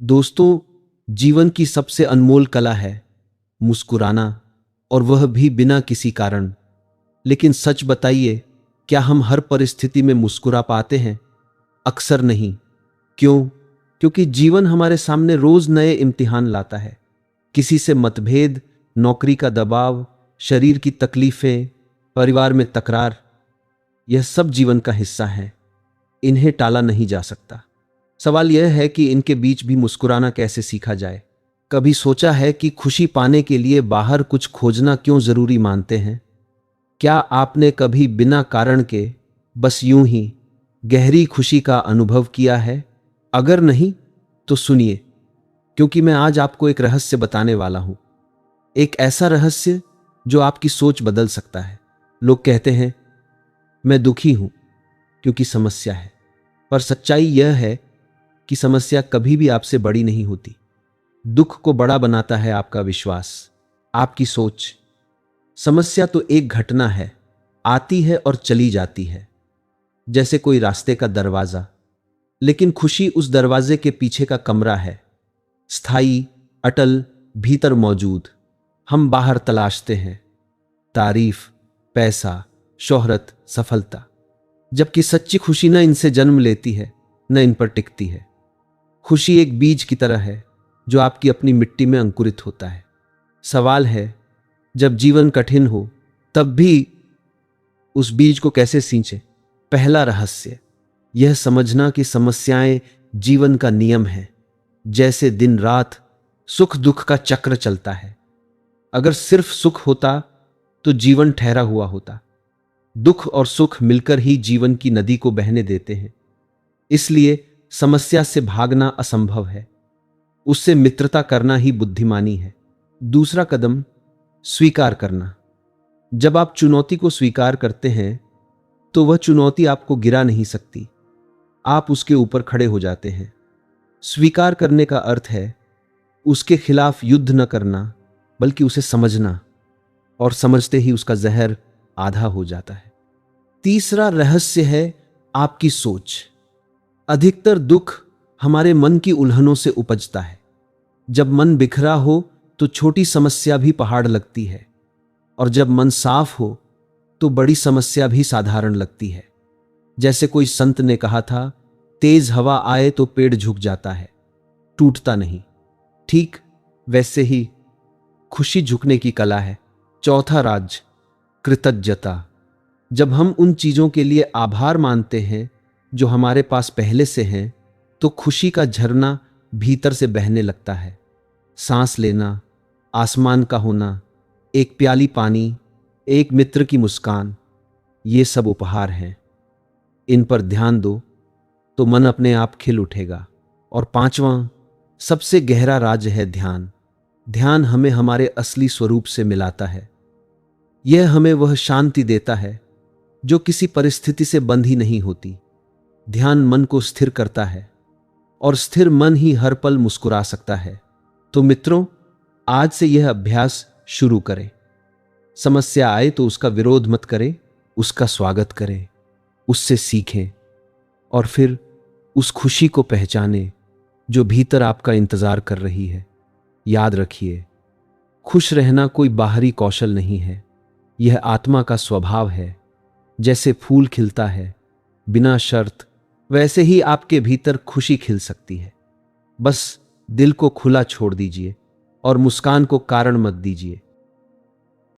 दोस्तों, जीवन की सबसे अनमोल कला है मुस्कुराना, और वह भी बिना किसी कारण। लेकिन सच बताइए, क्या हम हर परिस्थिति में मुस्कुरा पाते हैं? अक्सर नहीं। क्यों? क्योंकि जीवन हमारे सामने रोज नए इम्तिहान लाता है। किसी से मतभेद, नौकरी का दबाव, शरीर की तकलीफें, परिवार में तकरार, यह सब जीवन का हिस्सा है। इन्हें टाला नहीं जा सकता। सवाल यह है कि इनके बीच भी मुस्कुराना कैसे सीखा जाए। कभी सोचा है कि खुशी पाने के लिए बाहर कुछ खोजना क्यों जरूरी मानते हैं? क्या आपने कभी बिना कारण के बस यूं ही गहरी खुशी का अनुभव किया है? अगर नहीं तो सुनिए, क्योंकि मैं आज आपको एक रहस्य बताने वाला हूं। एक ऐसा रहस्य जो आपकी सोच बदल सकता है। लोग कहते हैं मैं दुखी हूं क्योंकि समस्या है, पर सच्चाई यह है कि समस्या कभी भी आपसे बड़ी नहीं होती। दुख को बड़ा बनाता है आपका विश्वास, आपकी सोच। समस्या तो एक घटना है, आती है और चली जाती है, जैसे कोई रास्ते का दरवाजा। लेकिन खुशी उस दरवाजे के पीछे का कमरा है, स्थायी, अटल, भीतर मौजूद। हम बाहर तलाशते हैं तारीफ, पैसा, शोहरत, सफलता, जबकि सच्ची खुशी न इनसे जन्म लेती है, न इन पर टिकती है। खुशी एक बीज की तरह है जो आपकी अपनी मिट्टी में अंकुरित होता है। सवाल है, जब जीवन कठिन हो तब भी उस बीज को कैसे सींचे? पहला रहस्य यह समझना कि समस्याएं जीवन का नियम है। जैसे दिन रात, सुख दुख का चक्र चलता है। अगर सिर्फ सुख होता तो जीवन ठहरा हुआ होता। दुख और सुख मिलकर ही जीवन की नदी को बहने देते हैं। इसलिए समस्या से भागना असंभव है, उससे मित्रता करना ही बुद्धिमानी है। दूसरा कदम, स्वीकार करना। जब आप चुनौती को स्वीकार करते हैं तो वह चुनौती आपको गिरा नहीं सकती, आप उसके ऊपर खड़े हो जाते हैं। स्वीकार करने का अर्थ है उसके खिलाफ युद्ध न करना, बल्कि उसे समझना, और समझते ही उसका जहर आधा हो जाता है। तीसरा रहस्य है आपकी सोच। अधिकतर दुख हमारे मन की उलझनों से उपजता है। जब मन बिखरा हो तो छोटी समस्या भी पहाड़ लगती है, और जब मन साफ हो तो बड़ी समस्या भी साधारण लगती है। जैसे कोई संत ने कहा था, तेज हवा आए तो पेड़ झुक जाता है, टूटता नहीं। ठीक वैसे ही खुशी झुकने की कला है। चौथा राज, कृतज्ञता। जब हम उन चीजों के लिए आभार मानते हैं जो हमारे पास पहले से हैं, तो खुशी का झरना भीतर से बहने लगता है। सांस लेना, आसमान का होना, एक प्याली पानी, एक मित्र की मुस्कान, ये सब उपहार हैं। इन पर ध्यान दो तो मन अपने आप खिल उठेगा। और पांचवां, सबसे गहरा राज है ध्यान। ध्यान हमें हमारे असली स्वरूप से मिलाता है। यह हमें वह शांति देता है जो किसी परिस्थिति से बंधी नहीं होती। ध्यान मन को स्थिर करता है, और स्थिर मन ही हर पल मुस्कुरा सकता है। तो मित्रों, आज से यह अभ्यास शुरू करें। समस्या आए तो उसका विरोध मत करें, उसका स्वागत करें, उससे सीखें, और फिर उस खुशी को पहचानें जो भीतर आपका इंतजार कर रही है। याद रखिए, खुश रहना कोई बाहरी कौशल नहीं है, यह आत्मा का स्वभाव है। जैसे फूल खिलता है बिना शर्त, वैसे ही आपके भीतर खुशी खिल सकती है। बस दिल को खुला छोड़ दीजिए और मुस्कान को कारण मत दीजिए।